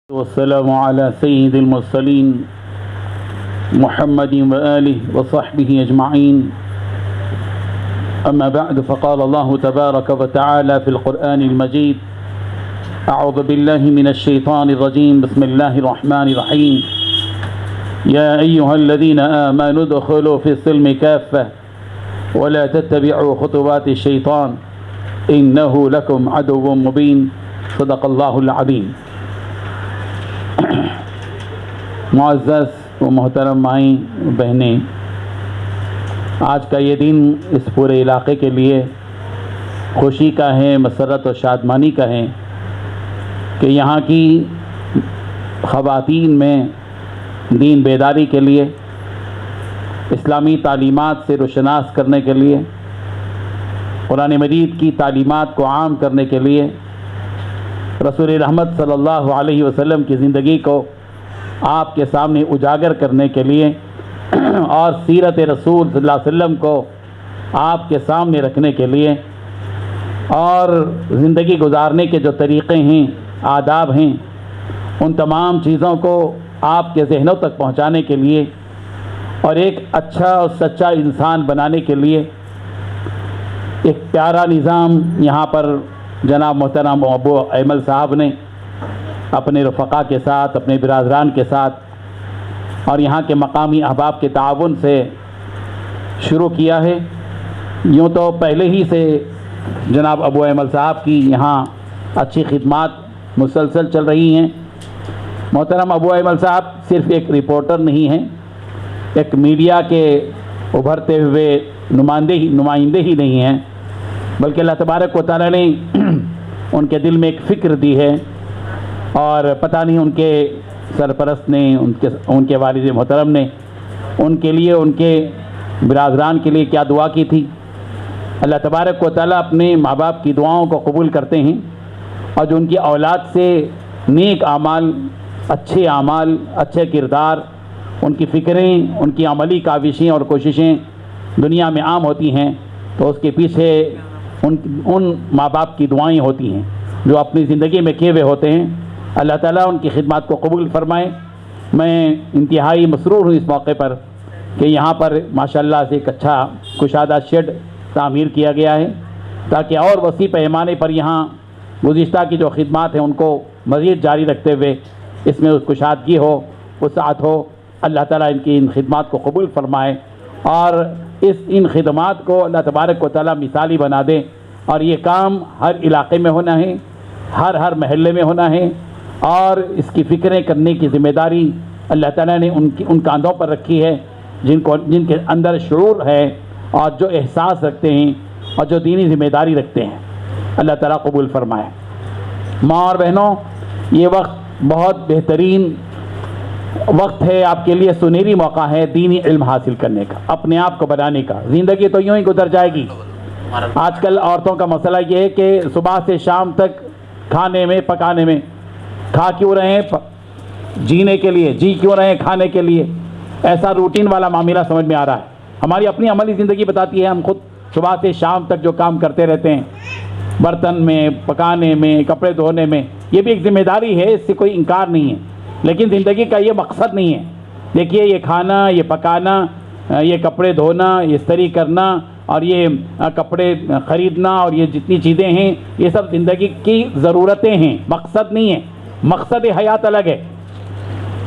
والسلام على سيد المرسلين محمد وآله وصحبه أجمعين. أما بعد، فقال الله تبارك وتعالى في القرآن المجيد: أعوذ بالله من الشيطان الرجيم، بسم الله الرحمن الرحيم. يا أيها الذين آمنوا ادخلوا في السلم كافة ولا تتبعوا خطوات الشيطان إنه لكم عدو مبين. صدق الله العظيم. معزز و محترم مائیں بہنیں، آج کا یہ دن اس پورے علاقے کے لیے خوشی کا ہے، مسرت و شادمانی کا ہے کہ یہاں کی خواتین میں دین بیداری کے لیے، اسلامی تعلیمات سے روشناس کرنے کے لیے، قرآن مجید کی تعلیمات کو عام کرنے کے لیے، رسول رحمت صلی اللہ علیہ وسلم کی زندگی کو آپ کے سامنے اجاگر کرنے کے لیے اور سیرت رسول صلی اللہ علیہ وسلم کو آپ کے سامنے رکھنے کے لیے اور زندگی گزارنے کے جو طریقے ہیں، آداب ہیں، ان تمام چیزوں کو آپ کے ذہنوں تک پہنچانے کے لیے اور ایک اچھا اور سچا انسان بنانے کے لیے ایک پیارا نظام یہاں پر جناب محترم ابو ایمل صاحب نے اپنے رفقا کے ساتھ، اپنے برادران کے ساتھ اور یہاں کے مقامی احباب کے تعاون سے شروع کیا ہے۔ یوں تو پہلے ہی سے جناب ابو ایمل صاحب کی یہاں اچھی خدمات مسلسل چل رہی ہیں۔ محترم ابو ایمل صاحب صرف ایک رپورٹر نہیں ہیں، ایک میڈیا کے ابھرتے ہوئے نمائندے ہی نہیں ہیں، بلکہ اللہ تبارک و تعالیٰ نے ان کے دل میں ایک فکر دی ہے اور پتہ نہیں ان کے سرپرست نے، ان کے والد محترم نے ان کے لیے، ان کے برادران کے لیے کیا دعا کی تھی۔ اللہ تبارک و تعالیٰ اپنے ماں باپ کی دعاؤں کو قبول کرتے ہیں اور جو ان کی اولاد سے نیک اعمال، اچھے کردار، ان کی فکریں، ان کی عملی کاوشیں اور کوششیں دنیا میں عام ہوتی ہیں تو اس کے پیچھے ان ماں باپ کی دعائیں ہوتی ہیں جو اپنی زندگی میں کیے ہوئے ہوتے ہیں۔ اللہ تعالیٰ ان کی خدمات کو قبول فرمائے۔ میں انتہائی مسرور ہوں اس موقع پر کہ یہاں پر ماشاءاللہ سے ایک اچھا کشادہ شیڈ تعمیر کیا گیا ہے تاکہ اور وسیع پیمانے پر یہاں گزشتہ کی جو خدمات ہیں ان کو مزید جاری رکھتے ہوئے اس میں کشادگی ہو، وسعت ہو۔ اللہ تعالیٰ ان خدمات کو قبول فرمائے اور ان خدمات کو اللہ تبارک و تعالیٰ مثالی بنا دے اور یہ کام ہر علاقے میں ہونا ہے، ہر محلے میں ہونا ہے اور اس کی فکریں کرنے کی ذمہ داری اللہ تعالیٰ نے ان کاندھوں پر رکھی ہے جن کے اندر شعور ہے اور جو احساس رکھتے ہیں اور جو دینی ذمہ داری رکھتے ہیں۔ اللہ تعالیٰ قبول فرمائے۔ ماں اور بہنوں، یہ وقت بہت بہترین وقت ہے آپ کے لیے، سنہری موقع ہے دینی علم حاصل کرنے کا، اپنے آپ کو بنانے کا۔ زندگی تو یوں ہی گزر جائے گی۔ آج کل عورتوں کا مسئلہ یہ ہے کہ صبح سے شام تک کھانے میں، پکانے میں، کھا کیوں رہے ہیں؟ جینے کے لیے، جی کیوں رہے ہیں؟ کھانے کے لیے۔ ایسا روٹین والا معاملہ سمجھ میں آ رہا ہے۔ ہماری اپنی عملی زندگی بتاتی ہے، ہم خود صبح سے شام تک جو کام کرتے رہتے ہیں، برتن میں، پکانے میں، کپڑے دھونے میں، یہ بھی ایک ذمہ داری ہے، اس سے کوئی انکار نہیں ہے، لیکن زندگی کا یہ مقصد نہیں ہے۔ دیکھیے، یہ کھانا، یہ پکانا، یہ کپڑے دھونا، یہ استری کرنا اور یہ کپڑے خریدنا اور یہ جتنی چیزیں ہیں، یہ سب زندگی کی ضرورتیں ہیں، مقصد نہیں ہے۔ مقصد حیات الگ ہے،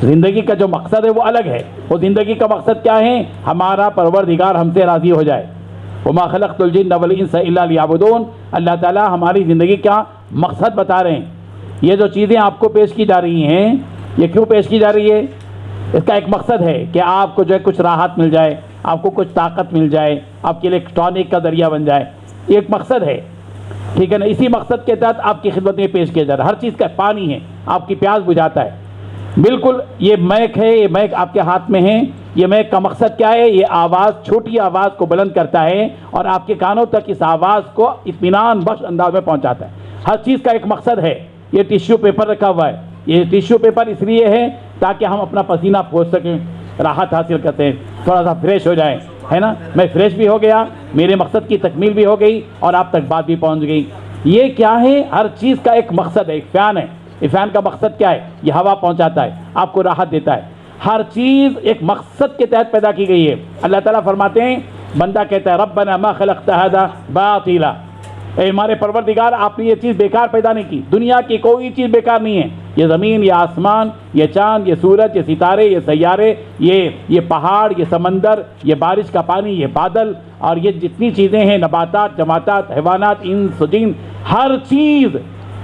زندگی کا جو مقصد ہے وہ الگ ہے۔ وہ زندگی کا مقصد کیا ہے؟ ہمارا پروردگار ہم سے راضی ہو جائے۔ وما خلقت الجن والانس الا لیعبدون۔ اللہ تعالیٰ ہماری زندگی کا مقصد بتا رہے ہیں۔ یہ جو چیزیں آپ کو پیش کی جا رہی ہیں، یہ کیوں پیش کی جا رہی ہے؟ اس کا ایک مقصد ہے کہ آپ کو جو ہے کچھ راحت مل جائے، آپ کو کچھ طاقت مل جائے، آپ کے لیے ٹونک کا ذریعہ بن جائے۔ یہ ایک مقصد ہے، ٹھیک ہے نا؟ اسی مقصد کے تحت آپ کی خدمت میں پیش کیا جا رہا ہے۔ ہر چیز کا پانی ہے، آپ کی پیاس بجھاتا ہے۔ بالکل یہ میک ہے، یہ میک آپ کے ہاتھ میں ہے۔ یہ میک کا مقصد کیا ہے؟ یہ آواز، چھوٹی آواز کو بلند کرتا ہے اور آپ کے کانوں تک اس آواز کو اطمینان بخش انداز میں پہنچاتا ہے۔ ہر چیز کا ایک مقصد ہے۔ یہ ٹیشو پیپر رکھا ہوا ہے، یہ ٹیشو پیپر اس لیے ہے تاکہ ہم اپنا پسینہ پھوچ سکیں، راحت حاصل کرتے ہیں، تھوڑا سا فریش ہو جائیں۔ ہے نا, میں فریش بھی ہو گیا, میرے مقصد کی تکمیل بھی ہو گئی اور آپ تک بات بھی پہنچ گئی. یہ کیا ہے؟ ہر چیز کا ایک مقصد ہے. ایک فین ہے, یہ فین کا مقصد کیا ہے؟ یہ ہوا پہنچاتا ہے, آپ کو راحت دیتا ہے. ہر چیز ایک مقصد کے تحت پیدا کی گئی ہے. اللہ تعالیٰ فرماتے ہیں, بندہ کہتا ہے ربنا ما خلقت هذا باطلا, اے ہمارے پروردگار آپ نے یہ چیز بیکار پیدا نہیں کی, دنیا کی کوئی چیز بیکار نہیں ہے. یہ زمین, یہ آسمان, یہ چاند, یہ سورج, یہ ستارے, یہ سیارے, یہ پہاڑ, یہ سمندر, یہ بارش کا پانی, یہ بادل, اور یہ جتنی چیزیں ہیں, نباتات, جماعتات, حیوانات, انس و جن, ہر چیز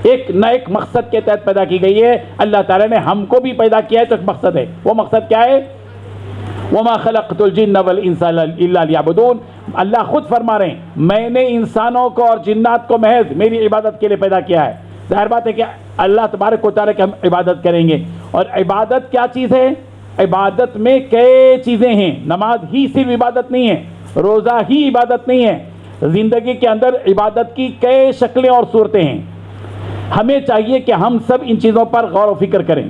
ایک نہ ایک مقصد کے تحت پیدا کی گئی ہے. اللہ تعالیٰ نے ہم کو بھی پیدا کیا ہے تو ایک مقصد ہے. وہ مقصد کیا ہے؟ وَمَا خَلَقْتُ الْجِنَّ وَالْإِنسَ إِلَّا لِيَعْبُدُونَ. اللہ خود فرما رہے ہیں, میں نے انسانوں کو اور جنات کو محض میری عبادت کے لیے پیدا کیا ہے. ظاہر بات ہے کہ اللہ تبارک و تعالیٰ کی ہم عبادت کریں گے. اور عبادت کیا چیز ہے؟ عبادت میں کئی چیزیں ہیں. نماز ہی صرف عبادت نہیں ہے, روزہ ہی عبادت نہیں ہے. زندگی کے اندر عبادت کی کئی شکلیں اور صورتیں ہیں. ہمیں چاہیے کہ ہم سب ان چیزوں پر غور و فکر کریں.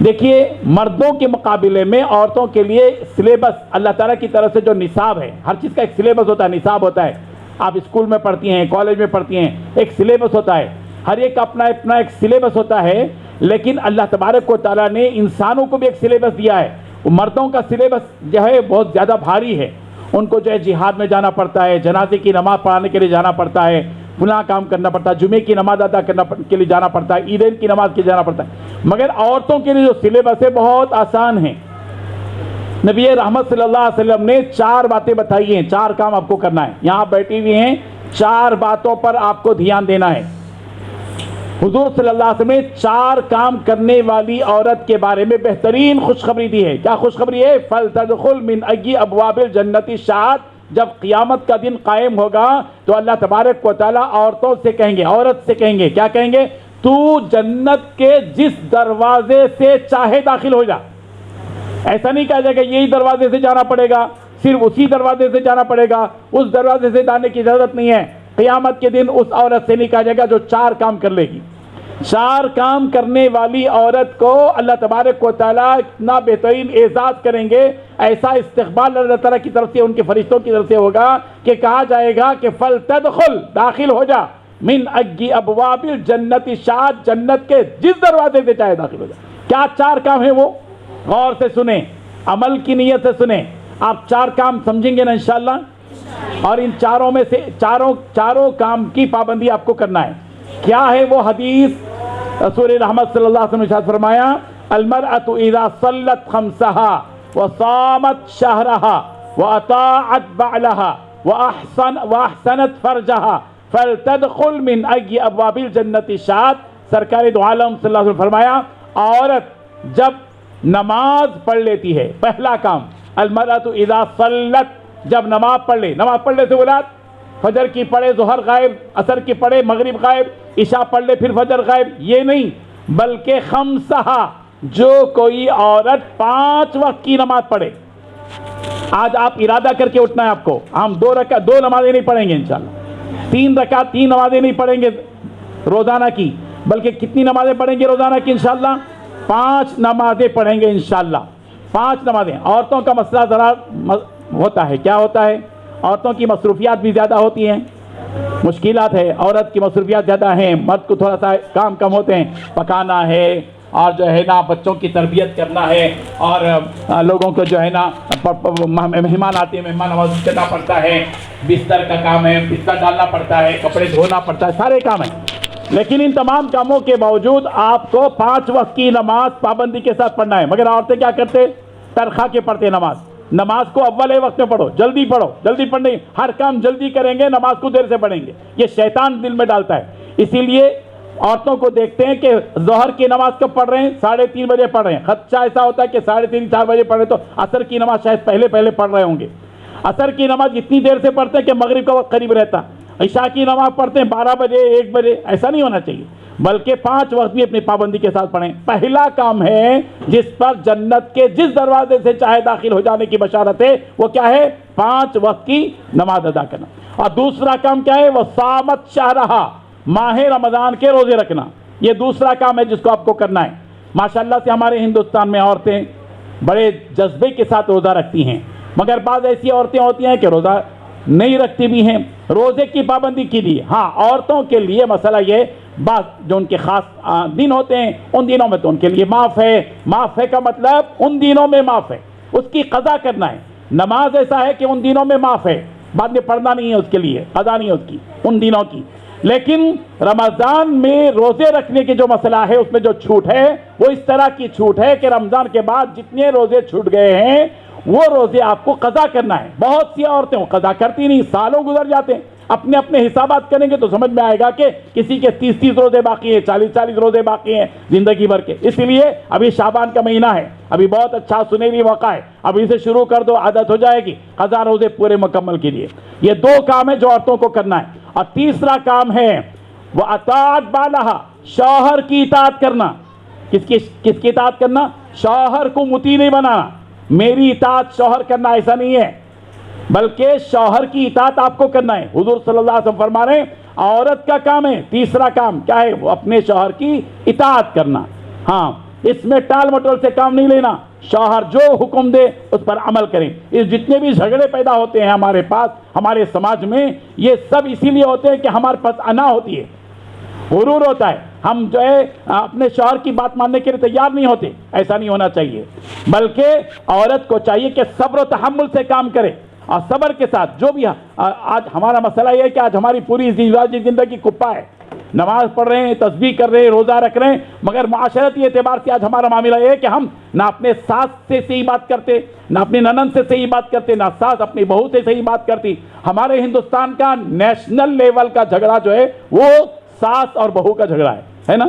دیکھیے, مردوں کے مقابلے میں عورتوں کے لیے سلیبس اللہ تعالیٰ کی طرف سے جو نصاب ہے, ہر چیز کا ایک سلیبس ہوتا ہے, نصاب ہوتا ہے. آپ اسکول میں پڑھتی ہیں, کالج میں پڑھتی ہیں, ایک سلیبس ہوتا ہے. ہر ایک اپنا اپنا ایک سلیبس ہوتا ہے. لیکن اللہ تبارک و تعالیٰ نے انسانوں کو بھی ایک سلیبس دیا ہے. مردوں کا سلیبس جو ہے بہت زیادہ بھاری ہے. ان کو جو ہے جہاد میں جانا پڑتا ہے, جنازے کی نماز پڑھانے کے لیے جانا پڑتا ہے, فلاں کام کرنا پڑتا ہے, جمعے کی نماز ادا کرنا کے لیے جانا پڑتا ہے, عیدین کی نماز کے لیے جانا پڑتا ہے. مگر عورتوں کے لیے جو سلیبس ہے بہت آسان ہے. نبی رحمت صلی اللہ علیہ وسلم نے 4 باتیں بتائی ہیں, 4 کام آپ کو کرنا ہے. یہاں بیٹھی ہوئی ہیں, 4 باتوں پر آپ کو دھیان دینا ہے. حضور صلی اللہ علیہ وسلم نے 4 کام کرنے والی عورت کے بارے میں بہترین خوشخبری دی ہے. کیا خوشخبری ہے؟ فَلْتَدْخُلْ مِنْ أَيِّ أَبْوَابِ الْجَنَّةِ الشَّاعَةِ. جب قیامت کا دن قائم ہوگا تو اللہ تبارک و تعالیٰ عورتوں سے کہیں گے, عورت سے کہیں گے, کیا کہیں گے؟ تو جنت کے جس دروازے سے چاہے داخل ہو جا. ایسا نہیں کہا جائے گا یہی دروازے سے جانا پڑے گا, صرف اسی دروازے سے جانا پڑے گا, اس دروازے سے جانے کی ضرورت نہیں ہے. قیامت کے دن اس عورت سے نہیں کہا جائے گا جو 4 کام کر لے گی. 4 کام کرنے والی عورت کو اللہ تبارک و تعالیٰ اتنا بہترین اعزاز کریں گے, ایسا استقبال اللہ تعالیٰ کی طرف سے, ان کے فرشتوں کی طرف سے ہوگا کہ کہا جائے گا کہ فَلْتَدْخُلْ, داخل ہو جا, مِنْ أَيِّ أَبْوَابِ الْجَنَّةِ الشَّاعَةِ, جنت کے جس دروازے سے چاہے داخل ہو جا. کیا 4 کام ہیں وہ؟ غور سے سنیں, عمل کی نیت سے سنیں. آپ 4 کام سمجھیں گے نا انشاءاللہ, اور ان چاروں میں سے چاروں کام کی پابندی آپ کو کرنا ہے. کیا ہے وہ حدیث؟ رسول رحمت صلی اللہ علیہ وسلم نے ارشاد فرمایا, المرأة اذا صلت خمسها وصامت شهرها واطاعت بعلها واحسنت فرجها فلتدخل من اي ابواب الجنة الشاعة. سرکار دو عالم صلی اللہ علیہ وسلم فرمایا, عورت جب نماز پڑھ لیتی ہے, پہلا کام, المرأة اذا صلت, جب نماز پڑھ لے. نماز پڑھنے سے مراد فجر کی پڑھے, ظہر غائب, عصر کی پڑھے, مغرب غائب, عشاء پڑھ لے پھر فجر غائب, یہ نہیں, بلکہ خمسہ, جو کوئی عورت 5 وقت کی نماز پڑھے. آج آپ ارادہ کر کے اٹھنا ہے آپ کو, ہم 2 نمازیں نہیں پڑھیں گے انشاءاللہ, 3 نمازیں نہیں پڑھیں گے روزانہ کی, بلکہ کتنی نمازیں پڑھیں گے روزانہ کی انشاءاللہ؟ 5 نمازیں پڑھیں گے انشاءاللہ. 5 نمازیں. عورتوں کا مسئلہ ذرا ہوتا ہے, کیا ہوتا ہے؟ عورتوں کی مصروفیات بھی زیادہ ہوتی ہیں, مشکلات ہے, عورت کی مصروفیات زیادہ ہیں, مرد کو تھوڑا سا کام کم ہوتے ہیں. پکانا ہے, اور جو ہے نا بچوں کی تربیت کرنا ہے, اور لوگوں کو جو ہے نا مہمان آتے ہیں, مہمان نوازی کرنا پڑتا ہے, بستر کا کام ہے, بستر ڈالنا پڑتا ہے, کپڑے دھونا پڑتا ہے, سارے کام ہیں. لیکن ان تمام کاموں کے باوجود آپ کو 5 وقت کی نماز پابندی کے ساتھ پڑھنا ہے. مگر عورتیں کیا کرتے؟ ترخا کے پڑھتے نماز کو اول وقت میں پڑھو, جلدی پڑھنے, ہر کام جلدی کریں گے, نماز کو دیر سے پڑھیں گے. یہ شیطان دل میں ڈالتا ہے. اسی لیے عورتوں کو دیکھتے ہیں کہ ظہر کی نماز کب پڑھ رہے ہیں؟ 3:30 بجے پڑھ رہے ہیں. خدشہ ایسا ہوتا ہے کہ 3:30 4 بجے پڑھ رہے, تو عصر کی نماز شاید پہلے پڑھ رہے ہوں گے. عصر کی نماز اتنی دیر سے پڑھتے ہیں کہ مغرب کا وقت قریب رہتا. عشاء کی نماز پڑھتے ہیں 12 بجے 1 بجے. ایسا نہیں ہونا چاہیے, بلکہ 5 وقت بھی اپنی پابندی کے ساتھ پڑھیں. پہلا کام ہے جس پر جنت کے جس دروازے سے چاہے داخل ہو جانے کی بشارت ہے, وہ کیا ہے؟ 5 وقت کی نماز ادا کرنا. اور دوسرا کام کیا ہے؟ وہ صامت شہرہا, ماہ رمضان کے روزے رکھنا. یہ دوسرا کام ہے جس کو آپ کو کرنا ہے. ماشاءاللہ سے ہمارے ہندوستان میں عورتیں بڑے جذبے کے ساتھ روزہ رکھتی ہیں. مگر بعض ایسی عورتیں ہوتی ہیں کہ روزہ نہیں رکھتی بھی ہیں، روزے کی پابندی کے لیے. ہاں عورتوں کے لیے مسئلہ یہ بعض جو ان کے خاص دن ہوتے ہیں ان دنوں میں تو ان کے لیے معاف ہے. معاف ہے کا مطلب ان دنوں میں معاف ہے، اس کی قضا کرنا ہے. نماز ایسا ہے کہ ان دنوں میں معاف ہے، بعد میں پڑھنا نہیں ہے، اس کے لیے قضا نہیں ہے اس کی ان دنوں کی. لیکن رمضان میں روزے رکھنے کی جو مسئلہ ہے اس میں جو چھوٹ ہے وہ اس طرح کی چھوٹ ہے کہ رمضان کے بعد جتنے روزے چھوٹ گئے ہیں وہ روزے آپ کو قضا کرنا ہے. بہت سی عورتیں وہ قضا کرتی نہیں، سالوں گزر جاتے ہیں. اپنے اپنے حسابات کریں گے تو سمجھ میں آئے گا کہ کسی کے 30 روزے باقی ہیں، 40 روزے باقی ہیں زندگی بھر کے. اس لیے ابھی شعبان کا مہینہ ہے، ابھی بہت اچھا سنہری موقع ہے، ابھی سے شروع کر دو، عادت ہو جائے گی قضا روزے پورے مکمل کیجیے. یہ 2 کام ہے جو عورتوں کو کرنا ہے. اور تیسرا کام ہے وہ اطاعت بالہا، شوہر کی اطاعت کرنا. کس کی اطاعت کرنا؟ شوہر کو مطیع نہیں بنانا. میری اطاعت شوہر کرنا ایسا نہیں ہے، بلکہ شوہر کی اطاعت آپ کو کرنا ہے. حضور صلی اللہ علیہ وسلم فرما رہے ہیں عورت کا کام ہے تیسرا کام کیا ہے؟ وہ اپنے شوہر کی اطاعت کرنا. ہاں اس میں ٹال مٹول سے کام نہیں لینا، شوہر جو حکم دے اس پر عمل کریں. اس جتنے بھی جھگڑے پیدا ہوتے ہیں ہمارے پاس ہمارے سماج میں یہ سب اسی لیے ہوتے ہیں کہ ہمارے پاس انا ہوتی ہے، غرور ہوتا ہے. ہم جو ہے اپنے شوہر کی بات ماننے کے لیے تیار نہیں ہوتے. ایسا نہیں ہونا چاہیے، بلکہ عورت کو چاہیے کہ صبر و تحمل سے کام کرے اور صبر کے ساتھ جو بھی. آج ہمارا مسئلہ یہ ہے کہ آج ہماری پوری زندگی کپا ہے. نماز پڑھ رہے ہیں، تسبیح کر رہے ہیں، روزہ رکھ رہے ہیں، مگر معاشرتی اعتبار سے آج ہمارا معاملہ یہ ہے کہ ہم نہ اپنے ساس سے صحیح بات کرتے، نہ اپنی ننند سے صحیح بات کرتے، نہ ساس اپنی بہو سے صحیح بات کرتی. ہمارے ہندوستان کا نیشنل لیول کا جھگڑا جو ہے وہ ساس اور بہو کا جھگڑا ہے نا.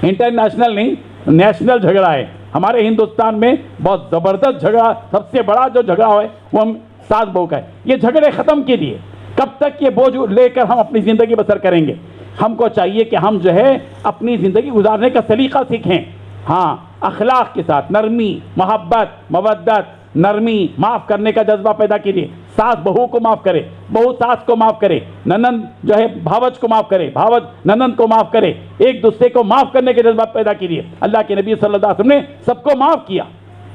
انٹرنیشنل نہیں، نیشنل جھگڑا ہے. ہمارے ہندوستان میں بہت زبردست جھگڑا، سب سے بڑا جو جھگڑا ہے وہ ہم ساس بہو کا ہے. یہ جھگڑے ختم کیجیے. کب تک یہ بوجھ لے کر ہم اپنی زندگی بسر کریں گے؟ ہم کو چاہیے کہ ہم جو ہے اپنی زندگی گزارنے کا سلیقہ سیکھیں. ہاں اخلاق کے ساتھ نرمی، محبت، مودت، نرمی، معاف کرنے کا جذبہ پیدا کیجیے. ساس بہو کو معاف کرے، بہو ساس کو معاف کرے، ننند جو ہے بھاوج کو معاف کرے، بھاوج ننند کو معاف کرے. ایک دوسرے کو معاف کرنے کے جذبہ پیدا کیجیے. اللہ کے نبی صلی اللہ علیہ وسلم نے سب کو معاف کیا،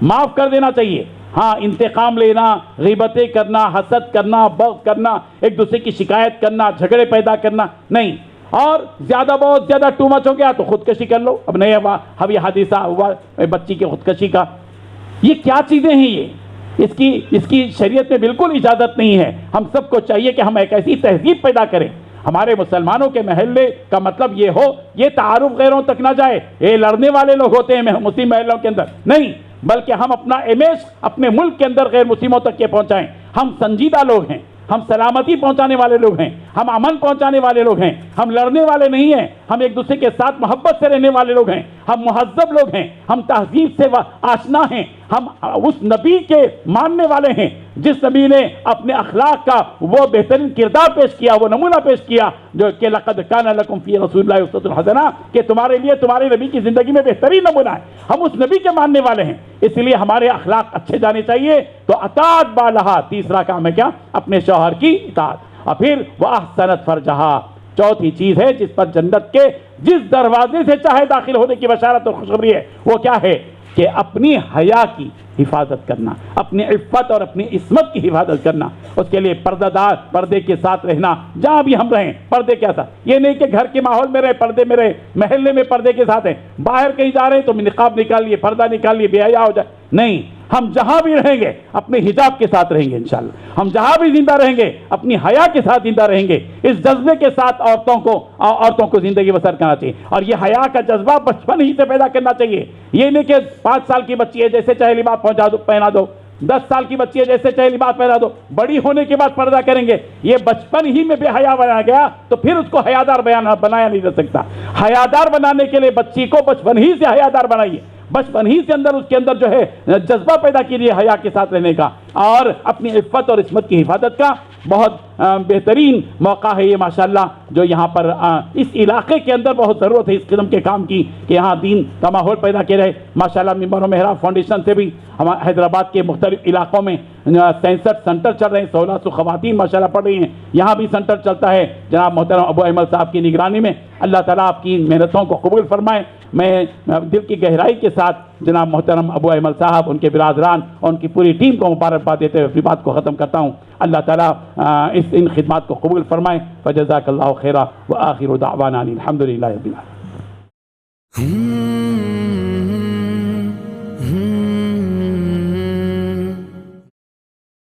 معاف کر دینا چاہیے. ہاں انتقام لینا، غیبتیں کرنا، حسد کرنا، بغض کرنا، ایک دوسرے کی شکایت کرنا، جھگڑے پیدا کرنا نہیں. اور زیادہ بہت زیادہ ٹو مچ ہو گیا تو خودکشی کر لو. اب نہیں ہوا، اب یہ حادثہ ہوا بچی کی خودکشی کا. یہ کیا چیزیں ہیں؟ یہ اس کی شریعت میں بالکل اجازت نہیں ہے. ہم سب کو چاہیے کہ ہم ایک ایسی تہذیب پیدا کریں ہمارے مسلمانوں کے محلے کا مطلب یہ ہو یہ تعارف غیروں تک نہ جائے. یہ لڑنے والے لوگ ہوتے ہیں مسلم محلوں کے اندر نہیں، بلکہ ہم اپنا امیج اپنے ملک کے اندر غیر مسلموں تک یہ پہنچائیں. ہم سنجیدہ لوگ ہیں، ہم سلامتی پہنچانے والے لوگ ہیں، ہم امن پہنچانے والے لوگ ہیں، ہم لڑنے والے نہیں ہیں. ہم ایک دوسرے کے ساتھ محبت سے رہنے والے لوگ ہیں، ہم مہذب لوگ ہیں، ہم تہذیب سے آشنا ہیں. ہم اس نبی کے ماننے والے ہیں جس نبی نے اپنے اخلاق کا وہ بہترین کردار پیش کیا، وہ نمونہ پیش کیا جو کہ لقد کان لکم فی رسول اللہ اسوۃ حسنہ، کہ تمہارے لیے تمہارے نبی کی زندگی میں بہترین نمونہ ہے. ہم اس نبی کے ماننے والے ہیں، اس لیے ہمارے اخلاق اچھے جانے چاہیے. تو اطاعت بالہا تیسرا کام ہے کیا؟ اپنے شوہر کی اطاعت. اور پھر وَأَحْسَنَتْ فَرْجَهَا چوتھی چیز ہے جس پر جنت کے جس دروازے سے چاہے داخل ہونے کی بشارت اور خوشخبری ہے وہ کیا ہے؟ کہ اپنی حیا کی حفاظت کرنا، اپنی عفت اور اپنی عصمت کی حفاظت کرنا. اس کے لیے پردہ دار، پردے کے ساتھ رہنا. جہاں بھی ہم رہیں پردے کے ساتھ. یہ نہیں کہ گھر کے ماحول میں رہے پردے میں رہے، محلے میں پردے کے ساتھ ہیں، باہر کہیں جا رہے ہیں تو نقاب نکال لیے، پردہ نکال لیے، بے حیا ہو جائے. نہیں، ہم جہاں بھی رہیں گے اپنے حجاب کے ساتھ رہیں گے انشاءاللہ. ہم جہاں بھی زندہ رہیں گے اپنی حیا کے ساتھ زندہ رہیں گے. اس جذبے کے ساتھ عورتوں کو زندگی بسر کرنا چاہیے. اور یہ حیا کا جذبہ بچپن ہی سے پیدا کرنا چاہیے. یہ نہیں کہ 5 سال کی بچی ہے جیسے چاہے لباس پہنا دو، 10 سال کی بچی ہے جیسے چاہے لباس پہنا دو، بڑی ہونے کے بعد پردہ کریں گے. یہ بچپن ہی میں بے حیا بنایا گیا تو پھر اس کو حیادار بنایا نہیں جا سکتا. حیادار بنانے کے لیے بچی کو بچپن ہی سے حیادار بنائیے، بچپن ہی سے اس کے اندر جو ہے جذبہ پیدا کیجیے حیا کے ساتھ رہنے کا اور اپنی عفت اور عصمت کی حفاظت کا. بہت بہترین موقع ہے یہ ماشاءاللہ جو یہاں پر اس علاقے کے اندر بہت ضرورت ہے اس قسم کے کام کی کہ یہاں دین کا ماحول پیدا کیا رہے. ماشاءاللہ منبر و محراب فاؤنڈیشن سے بھی ہمارے حیدرآباد کے مختلف علاقوں میں 63 سینٹر چل رہے ہیں. 1600 خواتین ماشاءاللہ پڑھ رہی ہیں. یہاں بھی سینٹر چلتا ہے جناب محترم ابو ایمل صاحب کی نگرانی میں. اللہ تعالیٰ آپ کی محنتوں کو قبول فرمائے. میں دل کی گہرائی کے ساتھ جناب محترم ابو ایمل صاحب، ان کے برادران اور ان کی پوری ٹیم کو مبارکباد دیتے ہوئے اپنی بات کو ختم کرتا ہوں۔ اللہ تعالیٰ ان خدمات کو قبول فرمائے۔ فجزاک اللہ خیرا وآخر دعوانا الحمد للہ رب العالمین۔